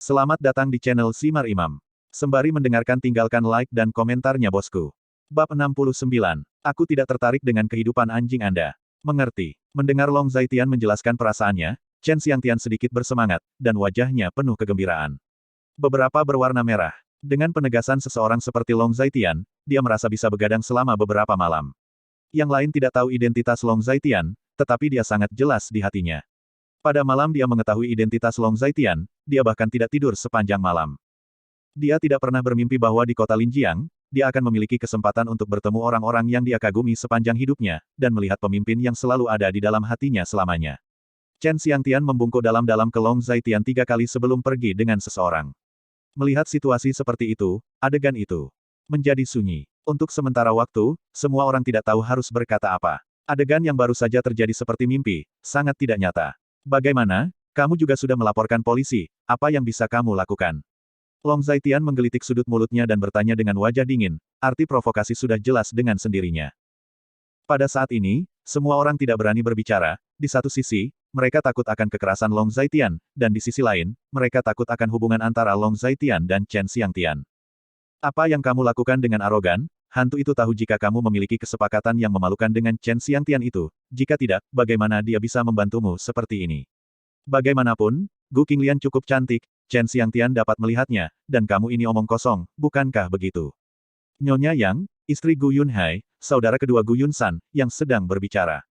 Selamat datang di channel Simar Imam. Sembari mendengarkan tinggalkan like dan komentarnya bosku. Bab 69. Aku tidak tertarik dengan kehidupan anjing Anda. Mengerti. Mendengar Long Zaitian menjelaskan perasaannya, Chen Xiangtian sedikit bersemangat, dan wajahnya penuh kegembiraan. Beberapa berwarna merah. Dengan penegasan seseorang seperti Long Zaitian, dia merasa bisa begadang selama beberapa malam. Yang lain tidak tahu identitas Long Zaitian, tetapi dia sangat jelas di hatinya. Pada malam dia mengetahui identitas Long Zaitian, dia bahkan tidak tidur sepanjang malam. Dia tidak pernah bermimpi bahwa di kota Linjiang, dia akan memiliki kesempatan untuk bertemu orang-orang yang dia kagumi sepanjang hidupnya, dan melihat pemimpin yang selalu ada di dalam hatinya selamanya. Chen Xiangtian membungkuk dalam-dalam ke Long Zaitian 3 kali sebelum pergi dengan seseorang. Melihat situasi seperti itu, adegan itu menjadi sunyi. Untuk sementara waktu, semua orang tidak tahu harus berkata apa. Adegan yang baru saja terjadi seperti mimpi, sangat tidak nyata. Bagaimana? Kamu juga sudah melaporkan polisi, apa yang bisa kamu lakukan? Long Zaitian menggelitik sudut mulutnya dan bertanya dengan wajah dingin, arti provokasi sudah jelas dengan sendirinya. Pada saat ini, semua orang tidak berani berbicara, di satu sisi, mereka takut akan kekerasan Long Zaitian, dan di sisi lain, mereka takut akan hubungan antara Long Zaitian dan Chen Xiangtian. Apa yang kamu lakukan dengan arogan? Hantu itu tahu jika kamu memiliki kesepakatan yang memalukan dengan Chen Xiangtian itu, jika tidak, bagaimana dia bisa membantumu seperti ini? Bagaimanapun, Gu Qinglian cukup cantik, Chen Xiangtian dapat melihatnya, dan kamu ini omong kosong, bukankah begitu? Nyonya Yang, istri Gu Yunhai, saudara kedua Gu Yunsan, yang sedang berbicara.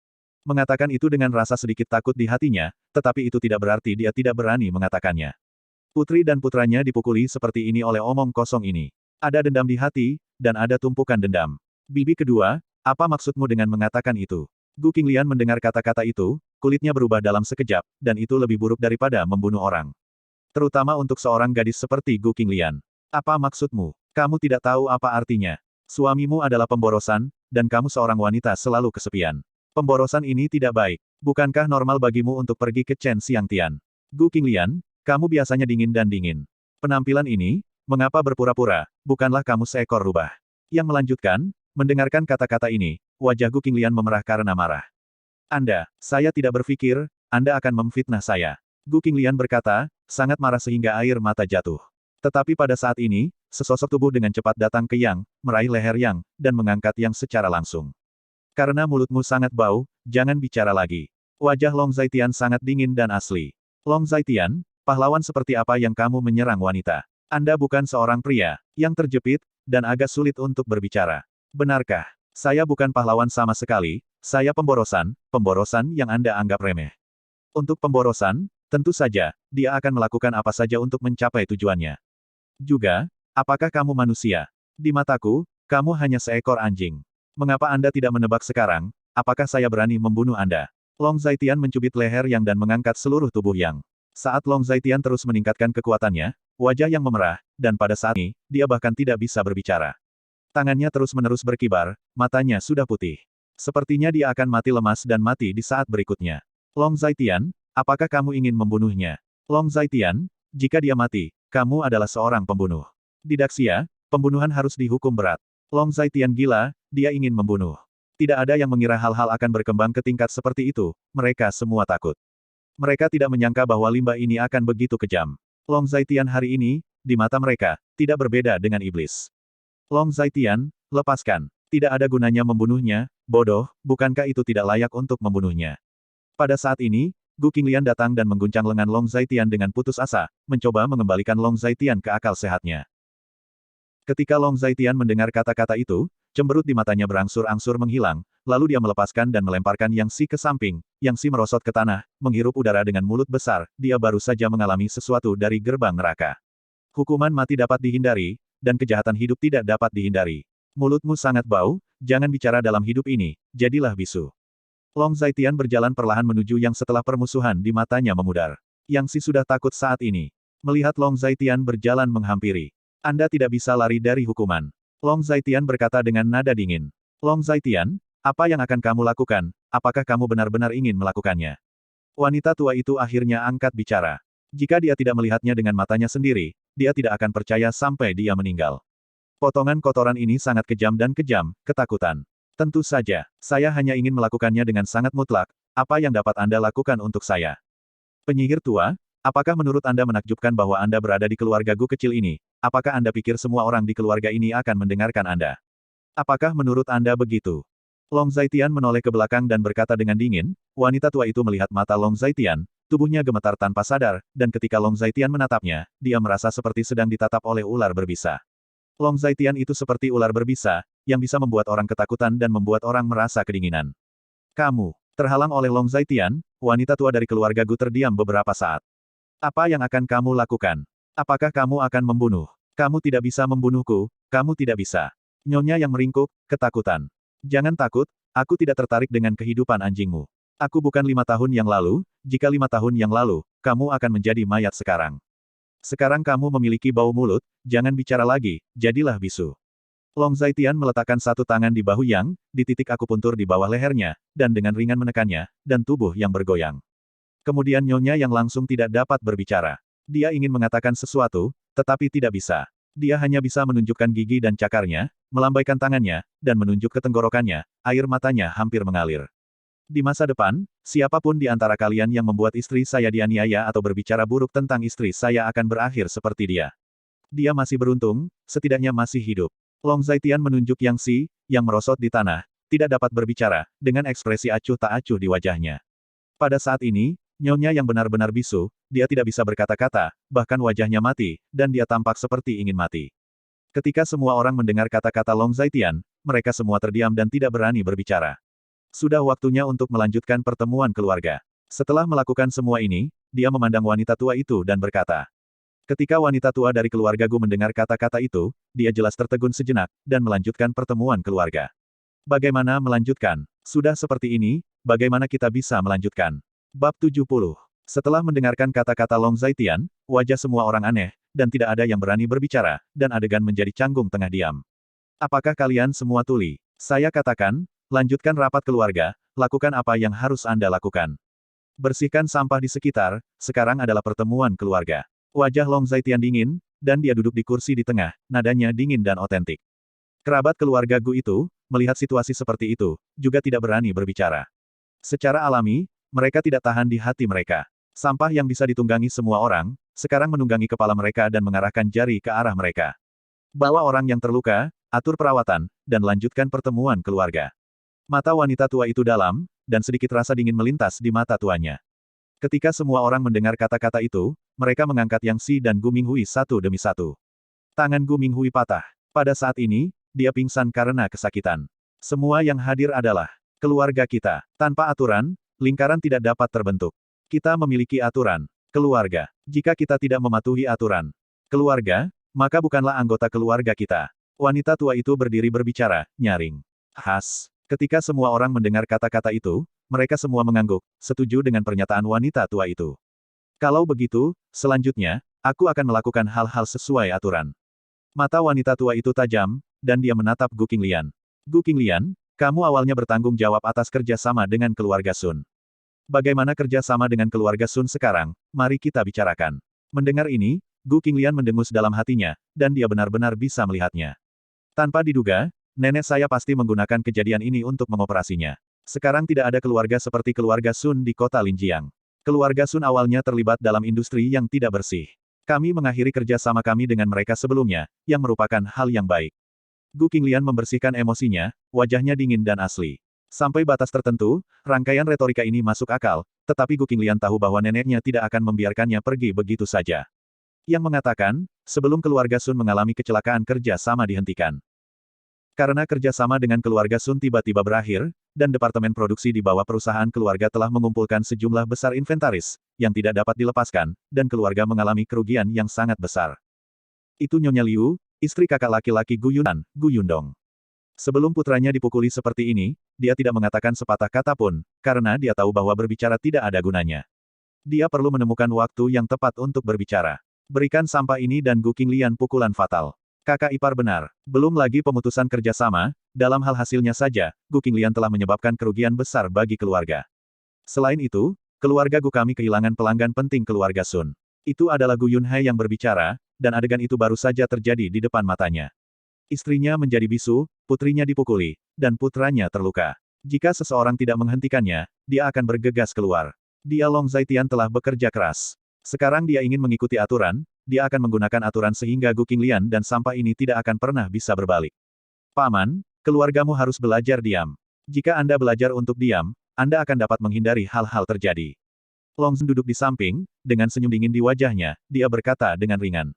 Mengatakan itu dengan rasa sedikit takut di hatinya, tetapi itu tidak berarti dia tidak berani mengatakannya. Putri dan putranya dipukuli seperti ini oleh omong kosong ini. Ada dendam di hati, dan ada tumpukan dendam. Bibi kedua, apa maksudmu dengan mengatakan itu? Gu Qinglian mendengar kata-kata itu, kulitnya berubah dalam sekejap, dan itu lebih buruk daripada membunuh orang. Terutama untuk seorang gadis seperti Gu Qinglian. Apa maksudmu? Kamu tidak tahu apa artinya. Suamimu adalah pemborosan, dan kamu seorang wanita selalu kesepian. Pemborosan ini tidak baik. Bukankah normal bagimu untuk pergi ke Chen Xiangtian? Gu Qinglian, kamu biasanya dingin dan dingin. Penampilan ini, mengapa berpura-pura, bukanlah kamu seekor rubah. Yang melanjutkan, mendengarkan kata-kata ini, wajah Gu Qinglian memerah karena marah. Saya tidak berpikir, Anda akan memfitnah saya. Gu Qinglian berkata, sangat marah sehingga air mata jatuh. Tetapi pada saat ini, sesosok tubuh dengan cepat datang ke Yang, meraih leher Yang, dan mengangkat Yang secara langsung. Karena mulutmu sangat bau, jangan bicara lagi. Wajah Long Zaitian sangat dingin dan asli. Long Zaitian, pahlawan seperti apa yang kamu menyerang wanita? Anda bukan seorang pria, yang terjepit, dan agak sulit untuk berbicara. Benarkah? Saya bukan pahlawan sama sekali, saya pemborosan yang Anda anggap remeh. Untuk pemborosan, tentu saja, dia akan melakukan apa saja untuk mencapai tujuannya. Juga, apakah kamu manusia? Di mataku, kamu hanya seekor anjing. Mengapa Anda tidak menebak sekarang, apakah saya berani membunuh Anda? Long Zaitian mencubit leher Yang dan mengangkat seluruh tubuh Yang. Saat Long Zaitian terus meningkatkan kekuatannya, wajah Yang memerah, dan pada saat ini, dia bahkan tidak bisa berbicara. Tangannya terus-menerus berkibar, matanya sudah putih. Sepertinya dia akan mati lemas dan mati di saat berikutnya. Long Zaitian, apakah kamu ingin membunuhnya? Long Zaitian, jika dia mati, kamu adalah seorang pembunuh. Di Daxia, pembunuhan harus dihukum berat. Long Zaitian gila, dia ingin membunuh. Tidak ada yang mengira hal-hal akan berkembang ke tingkat seperti itu, mereka semua takut. Mereka tidak menyangka bahwa limbah ini akan begitu kejam. Long Zaitian hari ini, di mata mereka, tidak berbeda dengan iblis. Long Zaitian, lepaskan. Tidak ada gunanya membunuhnya, bodoh, bukankah itu tidak layak untuk membunuhnya? Pada saat ini, Gu Qinglian datang dan mengguncang lengan Long Zaitian dengan putus asa, mencoba mengembalikan Long Zaitian ke akal sehatnya. Ketika Long Zaitian mendengar kata-kata itu, cemberut di matanya berangsur-angsur menghilang, lalu dia melepaskan dan melemparkan Yang Si ke samping, Yang Si merosot ke tanah, menghirup udara dengan mulut besar, dia baru saja mengalami sesuatu dari gerbang neraka. Hukuman mati dapat dihindari, dan kejahatan hidup tidak dapat dihindari. Mulutmu sangat bau, jangan bicara dalam hidup ini, jadilah bisu. Long Zaitian berjalan perlahan menuju Yang setelah permusuhan di matanya memudar. Yang Si sudah takut saat ini. Melihat Long Zaitian berjalan menghampiri. Anda tidak bisa lari dari hukuman. Long Zaitian berkata dengan nada dingin. Long Zaitian, apa yang akan kamu lakukan? Apakah kamu benar-benar ingin melakukannya? Wanita tua itu akhirnya angkat bicara. Jika dia tidak melihatnya dengan matanya sendiri, dia tidak akan percaya sampai dia meninggal. Potongan kotoran ini sangat kejam dan kejam, ketakutan. Tentu saja, saya hanya ingin melakukannya dengan sangat mutlak, apa yang dapat Anda lakukan untuk saya? Penyihir tua, Apakah menurut Anda menakjubkan bahwa Anda berada di keluarga Gu kecil ini? Apakah Anda pikir semua orang di keluarga ini akan mendengarkan Anda? Apakah menurut Anda begitu? Long Zaitian menoleh ke belakang dan berkata dengan dingin, wanita tua itu melihat mata Long Zaitian, tubuhnya gemetar tanpa sadar, dan ketika Long Zaitian menatapnya, dia merasa seperti sedang ditatap oleh ular berbisa. Long Zaitian itu seperti ular berbisa, yang bisa membuat orang ketakutan dan membuat orang merasa kedinginan. Kamu, terhalang oleh Long Zaitian, wanita tua dari keluarga Gu terdiam beberapa saat. Apa yang akan kamu lakukan? Apakah kamu akan membunuh? Kamu tidak bisa membunuhku, kamu tidak bisa. Nyonya yang meringkuk, ketakutan. Jangan takut, aku tidak tertarik dengan kehidupan anjingmu. Aku bukan 5 tahun yang lalu, jika 5 tahun yang lalu, kamu akan menjadi mayat sekarang. Sekarang kamu memiliki bau mulut, jangan bicara lagi, jadilah bisu. Long Zaitian meletakkan satu tangan di bahu Yang, di titik akupuntur di bawah lehernya, dan dengan ringan menekannya, dan tubuh yang bergoyang. Kemudian Nyonya yang langsung tidak dapat berbicara. Dia ingin mengatakan sesuatu, tetapi tidak bisa. Dia hanya bisa menunjukkan gigi dan cakarnya, melambaikan tangannya, dan menunjuk ke tenggorokannya, air matanya hampir mengalir. Di masa depan, siapapun di antara kalian yang membuat istri saya dianiaya atau berbicara buruk tentang istri saya akan berakhir seperti dia. Dia masih beruntung, setidaknya masih hidup. Long Zaitian menunjuk Yang Si, yang merosot di tanah, tidak dapat berbicara, dengan ekspresi acuh tak acuh di wajahnya. Pada saat ini, Nyonya yang benar-benar bisu, dia tidak bisa berkata-kata, bahkan wajahnya mati, dan dia tampak seperti ingin mati. Ketika semua orang mendengar kata-kata Long Zaitian, mereka semua terdiam dan tidak berani berbicara. Sudah waktunya untuk melanjutkan pertemuan keluarga. Setelah melakukan semua ini, dia memandang wanita tua itu dan berkata. Ketika wanita tua dari keluarga Gu mendengar kata-kata itu, dia jelas tertegun sejenak, dan melanjutkan pertemuan keluarga. Bagaimana melanjutkan? Sudah seperti ini, bagaimana kita bisa melanjutkan? Bab 70. Setelah mendengarkan kata-kata Long Zaitian, wajah semua orang aneh, dan tidak ada yang berani berbicara, dan adegan menjadi canggung tengah diam. Apakah kalian semua tuli? Saya katakan, lanjutkan rapat keluarga, lakukan apa yang harus Anda lakukan. Bersihkan sampah di sekitar, sekarang adalah pertemuan keluarga. Wajah Long Zaitian dingin, dan dia duduk di kursi di tengah, nadanya dingin dan otentik. Kerabat keluarga Gu itu, melihat situasi seperti itu, juga tidak berani berbicara. Secara alami, mereka tidak tahan di hati mereka. Sampah yang bisa ditunggangi semua orang, sekarang menunggangi kepala mereka dan mengarahkan jari ke arah mereka. Bawa orang yang terluka, atur perawatan, dan lanjutkan pertemuan keluarga. Mata wanita tua itu dalam, dan sedikit rasa dingin melintas di mata tuanya. Ketika semua orang mendengar kata-kata itu, mereka mengangkat Yang Si dan Gu Minghui satu demi satu. Tangan Gu Minghui patah. Pada saat ini, dia pingsan karena kesakitan. Semua yang hadir adalah keluarga kita. Tanpa aturan, lingkaran tidak dapat terbentuk. Kita memiliki aturan. Keluarga. Jika kita tidak mematuhi aturan keluarga, maka bukanlah anggota keluarga kita. Wanita tua itu berdiri berbicara, nyaring. Ketika semua orang mendengar kata-kata itu, mereka semua mengangguk, setuju dengan pernyataan wanita tua itu. Kalau begitu, selanjutnya, aku akan melakukan hal-hal sesuai aturan. Mata wanita tua itu tajam, dan dia menatap Gu Qinglian. Gu Qinglian, kamu awalnya bertanggung jawab atas kerja sama dengan keluarga Sun. Bagaimana kerja sama dengan keluarga Sun sekarang, mari kita bicarakan. Mendengar ini, Gu Qinglian mendengus dalam hatinya, dan dia benar-benar bisa melihatnya. Tanpa diduga, nenek saya pasti menggunakan kejadian ini untuk mengoperasinya. Sekarang tidak ada keluarga seperti keluarga Sun di kota Linjiang. Keluarga Sun awalnya terlibat dalam industri yang tidak bersih. Kami mengakhiri kerja sama kami dengan mereka sebelumnya, yang merupakan hal yang baik. Gu Qinglian membersihkan emosinya, wajahnya dingin dan asli. Sampai batas tertentu, rangkaian retorika ini masuk akal, tetapi Gu Qinglian tahu bahwa neneknya tidak akan membiarkannya pergi begitu saja. Yang mengatakan, sebelum keluarga Sun mengalami kecelakaan kerja sama dihentikan. Karena kerja sama dengan keluarga Sun tiba-tiba berakhir, dan departemen produksi di bawah perusahaan keluarga telah mengumpulkan sejumlah besar inventaris, yang tidak dapat dilepaskan, dan keluarga mengalami kerugian yang sangat besar. Itu Nyonya Liu, istri kakak laki-laki Gu Yunan, Gu Yundong. Sebelum putranya dipukuli seperti ini, dia tidak mengatakan sepatah kata pun, karena dia tahu bahwa berbicara tidak ada gunanya. Dia perlu menemukan waktu yang tepat untuk berbicara. Berikan sampah ini dan Gu Qinglian pukulan fatal. Kakak ipar benar. Belum lagi pemutusan kerjasama, dalam hal hasilnya saja, Gu Qinglian telah menyebabkan kerugian besar bagi keluarga. Selain itu, keluarga Gu kami kehilangan pelanggan penting keluarga Sun. Itu adalah Gu Yunhai yang berbicara, dan adegan itu baru saja terjadi di depan matanya. Istrinya menjadi bisu, putrinya dipukuli, dan putranya terluka. Jika seseorang tidak menghentikannya, dia akan bergegas keluar. Dia Long Zaitian telah bekerja keras. Sekarang dia ingin mengikuti aturan, dia akan menggunakan aturan sehingga Gu Qinglian dan sampah ini tidak akan pernah bisa berbalik. Paman, keluargamu harus belajar diam. Jika Anda belajar untuk diam, Anda akan dapat menghindari hal-hal terjadi. Long Zhen duduk di samping, dengan senyum dingin di wajahnya, dia berkata dengan ringan.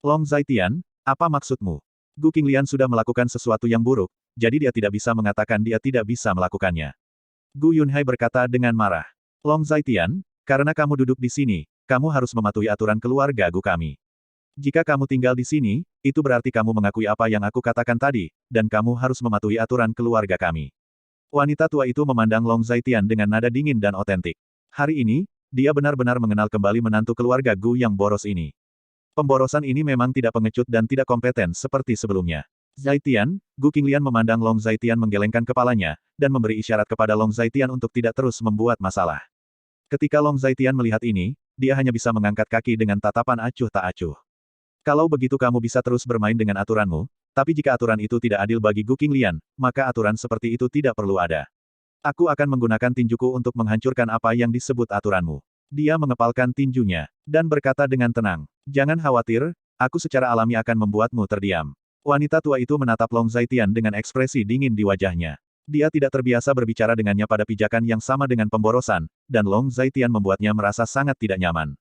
Long Zaitian, apa maksudmu? Gu Qinglian sudah melakukan sesuatu yang buruk, jadi dia tidak bisa mengatakan dia tidak bisa melakukannya. Gu Yunhai berkata dengan marah. Long Zaitian, karena kamu duduk di sini, kamu harus mematuhi aturan keluarga Gu kami. Jika kamu tinggal di sini, itu berarti kamu mengakui apa yang aku katakan tadi, dan kamu harus mematuhi aturan keluarga kami. Wanita tua itu memandang Long Zaitian dengan nada dingin dan otentik. Hari ini, dia benar-benar mengenal kembali menantu keluarga Gu yang boros ini. Pemborosan ini memang tidak pengecut dan tidak kompeten seperti sebelumnya. Zaitian, Gu Qinglian memandang Long Zaitian menggelengkan kepalanya, dan memberi isyarat kepada Long Zaitian untuk tidak terus membuat masalah. Ketika Long Zaitian melihat ini, dia hanya bisa mengangkat kaki dengan tatapan acuh tak acuh. Kalau begitu kamu bisa terus bermain dengan aturanmu, tapi jika aturan itu tidak adil bagi Gu Qinglian, maka aturan seperti itu tidak perlu ada. Aku akan menggunakan tinjuku untuk menghancurkan apa yang disebut aturanmu. Dia mengepalkan tinjunya, dan berkata dengan tenang, jangan khawatir, aku secara alami akan membuatmu terdiam. Wanita tua itu menatap Long Zaitian dengan ekspresi dingin di wajahnya. Dia tidak terbiasa berbicara dengannya pada pijakan yang sama dengan pemborosan, dan Long Zaitian membuatnya merasa sangat tidak nyaman.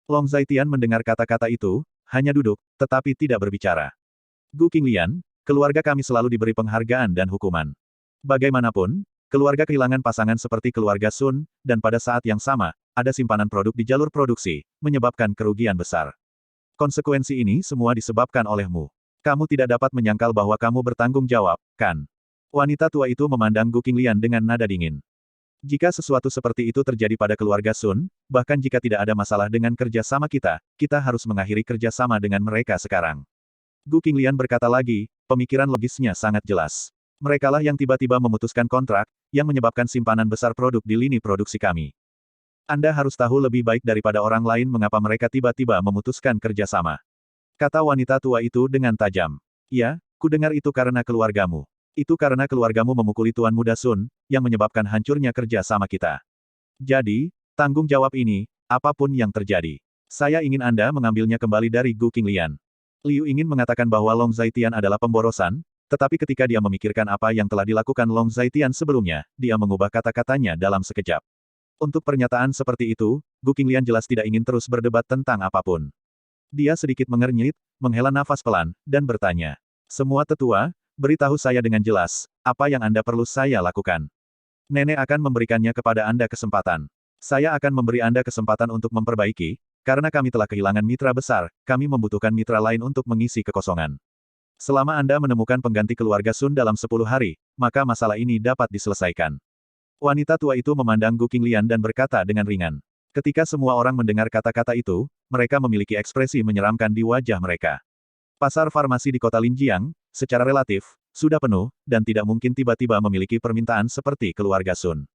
Long Zaitian mendengar kata-kata itu, hanya duduk, tetapi tidak berbicara. Gu Qinglian, keluarga kami selalu diberi penghargaan dan hukuman. Bagaimanapun, keluarga kehilangan pasangan seperti keluarga Sun, dan pada saat yang sama, ada simpanan produk di jalur produksi, menyebabkan kerugian besar. Konsekuensi ini semua disebabkan olehmu. Kamu tidak dapat menyangkal bahwa kamu bertanggung jawab, kan? Wanita tua itu memandang Gu Qinglian dengan nada dingin. Jika sesuatu seperti itu terjadi pada keluarga Sun, bahkan jika tidak ada masalah dengan kerja sama kita, kita harus mengakhiri kerja sama dengan mereka sekarang. Gu Qinglian berkata lagi, pemikiran logisnya sangat jelas. Merekalah yang tiba-tiba memutuskan kontrak, yang menyebabkan simpanan besar produk di lini produksi kami. Anda harus tahu lebih baik daripada orang lain mengapa mereka tiba-tiba memutuskan kerjasama. Kata wanita tua itu dengan tajam. Ya, ku dengar itu karena keluargamu. Itu karena keluargamu memukuli Tuan Muda Sun, yang menyebabkan hancurnya kerja sama kita. Jadi, tanggung jawab ini, apapun yang terjadi. Saya ingin Anda mengambilnya kembali dari Gu Qinglian. Liu ingin mengatakan bahwa Long Zaitian adalah pemborosan, tetapi ketika dia memikirkan apa yang telah dilakukan Long Zaitian sebelumnya, dia mengubah kata-katanya dalam sekejap. Untuk pernyataan seperti itu, Gu Qinglian jelas tidak ingin terus berdebat tentang apapun. Dia sedikit mengernyit, menghela nafas pelan, dan bertanya. Semua tetua, beritahu saya dengan jelas, apa yang Anda perlu saya lakukan. Nenek akan memberikannya kepada Anda kesempatan. Saya akan memberi Anda kesempatan untuk memperbaiki, karena kami telah kehilangan mitra besar, kami membutuhkan mitra lain untuk mengisi kekosongan. Selama Anda menemukan pengganti keluarga Sun dalam 10 hari, maka masalah ini dapat diselesaikan. Wanita tua itu memandang Gu Qinglian dan berkata dengan ringan. Ketika semua orang mendengar kata-kata itu, mereka memiliki ekspresi menyeramkan di wajah mereka. Pasar farmasi di kota Linjiang, secara relatif, sudah penuh, dan tidak mungkin tiba-tiba memiliki permintaan seperti keluarga Sun.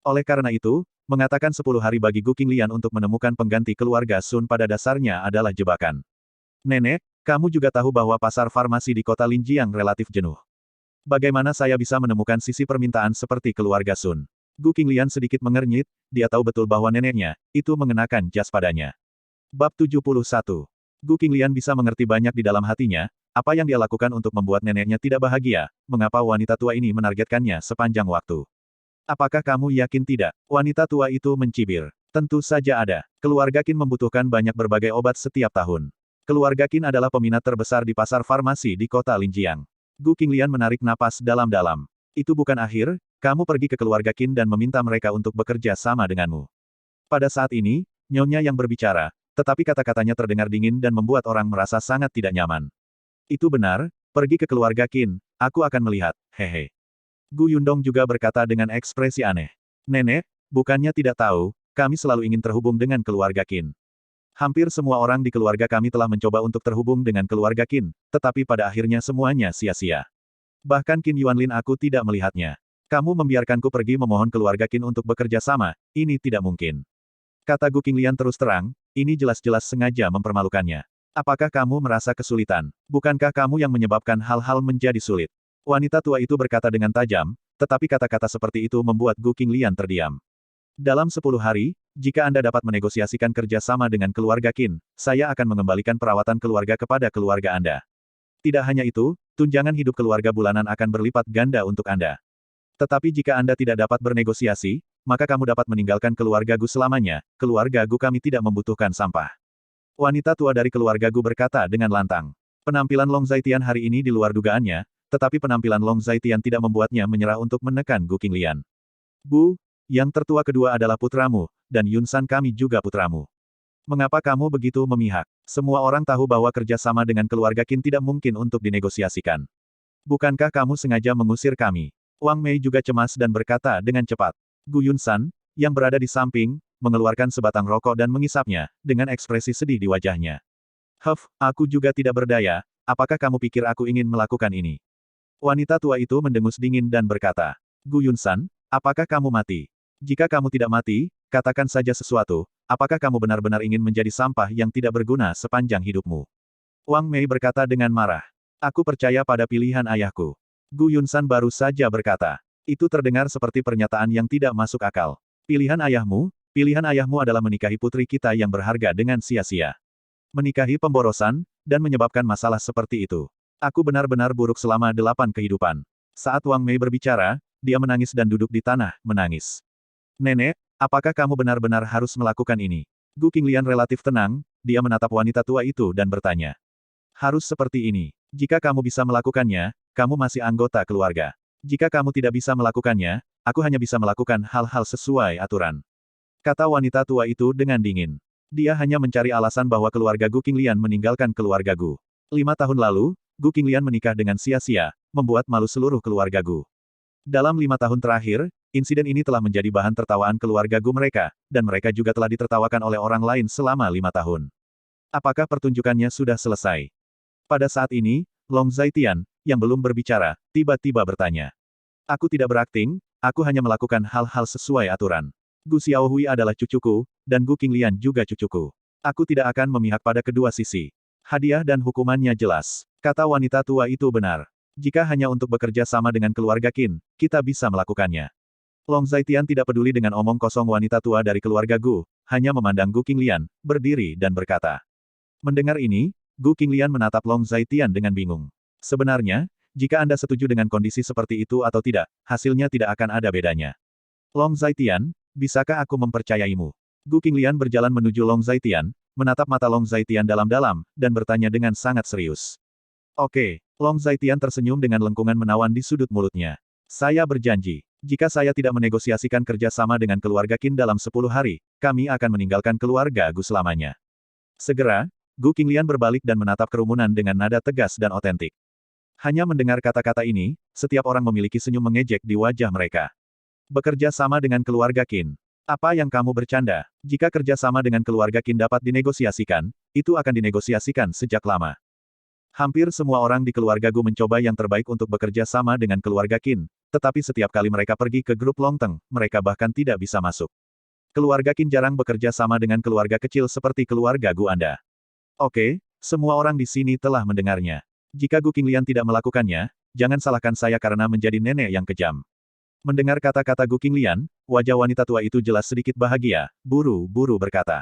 Oleh karena itu, mengatakan 10 hari bagi Gu Qinglian untuk menemukan pengganti keluarga Sun pada dasarnya adalah jebakan. Nenek, kamu juga tahu bahwa pasar farmasi di kota Linjiang relatif jenuh. Bagaimana saya bisa menemukan sisi permintaan seperti keluarga Sun? Gu Qinglian sedikit mengernyit, dia tahu betul bahwa neneknya, itu mengenakan jas padanya. Bab 71. Gu Qinglian bisa mengerti banyak di dalam hatinya, apa yang dia lakukan untuk membuat neneknya tidak bahagia, mengapa wanita tua ini menargetkannya sepanjang waktu. Apakah kamu yakin tidak? Wanita tua itu mencibir. Tentu saja ada. Keluarga Qin membutuhkan banyak berbagai obat setiap tahun. Keluarga Qin adalah peminat terbesar di pasar farmasi di kota Linjiang. Gu Qinglian menarik napas dalam-dalam. Itu bukan akhir, kamu pergi ke keluarga Qin dan meminta mereka untuk bekerja sama denganmu. Pada saat ini, nyonya yang berbicara, tetapi kata-katanya terdengar dingin dan membuat orang merasa sangat tidak nyaman. Itu benar, pergi ke keluarga Qin, aku akan melihat, hehe. Gu Yundong juga berkata dengan ekspresi aneh. Nenek, bukannya tidak tahu, kami selalu ingin terhubung dengan keluarga Qin. Hampir semua orang di keluarga kami telah mencoba untuk terhubung dengan keluarga Qin, tetapi pada akhirnya semuanya sia-sia. Bahkan Qin Yuanlin aku tidak melihatnya. Kamu membiarkanku pergi memohon keluarga Qin untuk bekerja sama, ini tidak mungkin. Kata Gu Qinglian terus terang, ini jelas-jelas sengaja mempermalukannya. Apakah kamu merasa kesulitan? Bukankah kamu yang menyebabkan hal-hal menjadi sulit? Wanita tua itu berkata dengan tajam, tetapi kata-kata seperti itu membuat Gu Qinglian terdiam. Dalam 10 hari, Jika Anda dapat menegosiasikan kerja sama dengan keluarga Qin, saya akan mengembalikan perawatan keluarga kepada keluarga Anda. Tidak hanya itu, tunjangan hidup keluarga bulanan akan berlipat ganda untuk Anda. Tetapi jika Anda tidak dapat bernegosiasi, maka kamu dapat meninggalkan keluarga Gu selamanya. Keluarga Gu kami tidak membutuhkan sampah. Wanita tua dari keluarga Gu berkata dengan lantang. Penampilan Long Zaitian hari ini di luar dugaannya, tetapi penampilan Long Zaitian tidak membuatnya menyerah untuk menekan Gu Qinglian. Bu, yang tertua kedua adalah putramu, dan Yun San kami juga putramu. Mengapa kamu begitu memihak? Semua orang tahu bahwa kerja sama dengan keluarga Qin tidak mungkin untuk dinegosiasikan. Bukankah kamu sengaja mengusir kami? Wang Mei juga cemas dan berkata dengan cepat. Gu Yun San, yang berada di samping, mengeluarkan sebatang rokok dan mengisapnya, dengan ekspresi sedih di wajahnya. Aku juga tidak berdaya, apakah kamu pikir aku ingin melakukan ini? Wanita tua itu mendengus dingin dan berkata. Gu Yun San, apakah kamu mati? Jika kamu tidak mati, katakan saja sesuatu, apakah kamu benar-benar ingin menjadi sampah yang tidak berguna sepanjang hidupmu? Wang Mei berkata dengan marah. Aku percaya pada pilihan ayahku. Gu Yun San baru saja berkata. Itu terdengar seperti pernyataan yang tidak masuk akal. Pilihan ayahmu adalah menikahi putri kita yang berharga dengan sia-sia. Menikahi pemborosan, dan menyebabkan masalah seperti itu. Aku benar-benar buruk selama 8 kehidupan. Saat Wang Mei berbicara, dia menangis dan duduk di tanah, menangis. Nenek, apakah kamu benar-benar harus melakukan ini? Gu Qinglian relatif tenang, dia menatap wanita tua itu dan bertanya. Harus seperti ini. Jika kamu bisa melakukannya, kamu masih anggota keluarga. Jika kamu tidak bisa melakukannya, aku hanya bisa melakukan hal-hal sesuai aturan. Kata wanita tua itu dengan dingin. Dia hanya mencari alasan bahwa keluarga Gu Qinglian meninggalkan keluarga Gu. 5 tahun lalu, Gu Qinglian menikah dengan sia-sia, membuat malu seluruh keluarga Gu. Dalam 5 tahun terakhir, insiden ini telah menjadi bahan tertawaan keluarga Gu mereka, dan mereka juga telah ditertawakan oleh orang lain selama 5 tahun. Apakah pertunjukannya sudah selesai? Pada saat ini, Long Zaitian, yang belum berbicara, tiba-tiba bertanya. Aku tidak berakting, aku hanya melakukan hal-hal sesuai aturan. Gu Xiaohui adalah cucuku, dan Gu Qinglian juga cucuku. Aku tidak akan memihak pada kedua sisi. Hadiah dan hukumannya jelas. Kata wanita tua itu benar. Jika hanya untuk bekerja sama dengan keluarga Qin, kita bisa melakukannya. Long Zaitian tidak peduli dengan omong kosong wanita tua dari keluarga Gu, hanya memandang Gu Qinglian, berdiri dan berkata. Mendengar ini, Gu Qinglian menatap Long Zaitian dengan bingung. Sebenarnya, jika Anda setuju dengan kondisi seperti itu atau tidak, hasilnya tidak akan ada bedanya. Long Zaitian, bisakah aku mempercayaimu? Gu Qinglian berjalan menuju Long Zaitian, menatap mata Long Zaitian dalam-dalam, dan bertanya dengan sangat serius. Oke, Long Zaitian tersenyum dengan lengkungan menawan di sudut mulutnya. Saya berjanji, jika saya tidak menegosiasikan kerja sama dengan keluarga Qin dalam 10 hari, kami akan meninggalkan keluarga Gu selamanya. Segera, Gu Qinglian berbalik dan menatap kerumunan dengan nada tegas dan otentik. Hanya mendengar kata-kata ini, setiap orang memiliki senyum mengejek di wajah mereka. Bekerja sama dengan keluarga Qin. Apa yang kamu bercanda? Jika kerja sama dengan keluarga Qin dapat dinegosiasikan, itu akan dinegosiasikan sejak lama. Hampir semua orang di keluarga Gu mencoba yang terbaik untuk bekerja sama dengan keluarga Qin, tetapi setiap kali mereka pergi ke grup Longteng, mereka bahkan tidak bisa masuk. Keluarga Qin jarang bekerja sama dengan keluarga kecil seperti keluarga Gu Anda. Oke, semua orang di sini telah mendengarnya. Jika Gu Qinglian tidak melakukannya, jangan salahkan saya karena menjadi nenek yang kejam. Mendengar kata-kata Gu Qinglian, wajah wanita tua itu jelas sedikit bahagia, buru-buru berkata.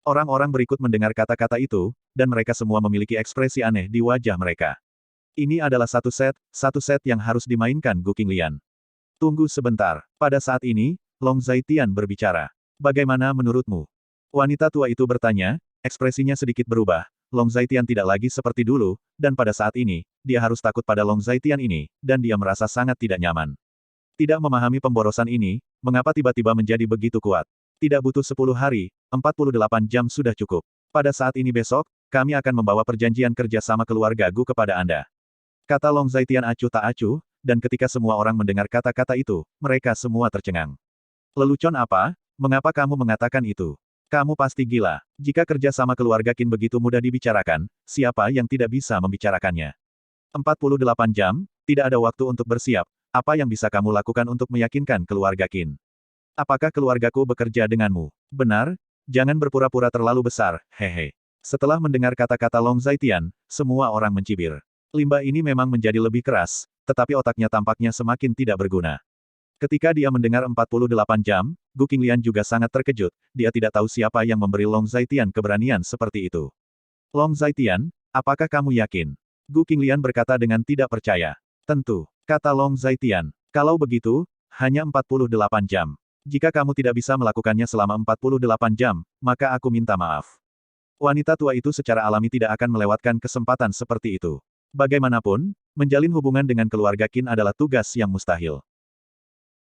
Orang-orang berikut mendengar kata-kata itu, dan mereka semua memiliki ekspresi aneh di wajah mereka. Ini adalah satu set yang harus dimainkan Gu Qinglian. Tunggu sebentar. Pada saat ini, Long Zaitian berbicara. Bagaimana menurutmu? Wanita tua itu bertanya, ekspresinya sedikit berubah. Long Zaitian tidak lagi seperti dulu, dan pada saat ini, dia harus takut pada Long Zaitian ini, dan dia merasa sangat tidak nyaman. Tidak memahami pemborosan ini, mengapa tiba-tiba menjadi begitu kuat? Tidak butuh 10 hari, 48 jam sudah cukup. Pada saat ini besok, kami akan membawa perjanjian kerja sama keluarga Gu kepada Anda. Kata Long Zaitian acuh tak acuh, dan ketika semua orang mendengar kata-kata itu, mereka semua tercengang. Lelucon apa? Mengapa kamu mengatakan itu? Kamu pasti gila. Jika kerja sama keluarga Qin begitu mudah dibicarakan, siapa yang tidak bisa membicarakannya? 48 jam, tidak ada waktu untuk bersiap. Apa yang bisa kamu lakukan untuk meyakinkan keluarga Qin? Apakah keluargaku bekerja denganmu? Benar? Jangan berpura-pura terlalu besar, hehe. Setelah mendengar kata-kata Long Zaitian, semua orang mencibir. Limbah ini memang menjadi lebih keras, tetapi otaknya tampaknya semakin tidak berguna. Ketika dia mendengar 48 jam, Gu Qinglian juga sangat terkejut, dia tidak tahu siapa yang memberi Long Zaitian keberanian seperti itu. Long Zaitian, apakah kamu yakin? Gu Qinglian berkata dengan tidak percaya. Tentu, kata Long Zaitian. Kalau begitu, hanya 48 jam. Jika kamu tidak bisa melakukannya selama 48 jam, maka aku minta maaf. Wanita tua itu secara alami tidak akan melewatkan kesempatan seperti itu. Bagaimanapun, menjalin hubungan dengan keluarga Qin adalah tugas yang mustahil.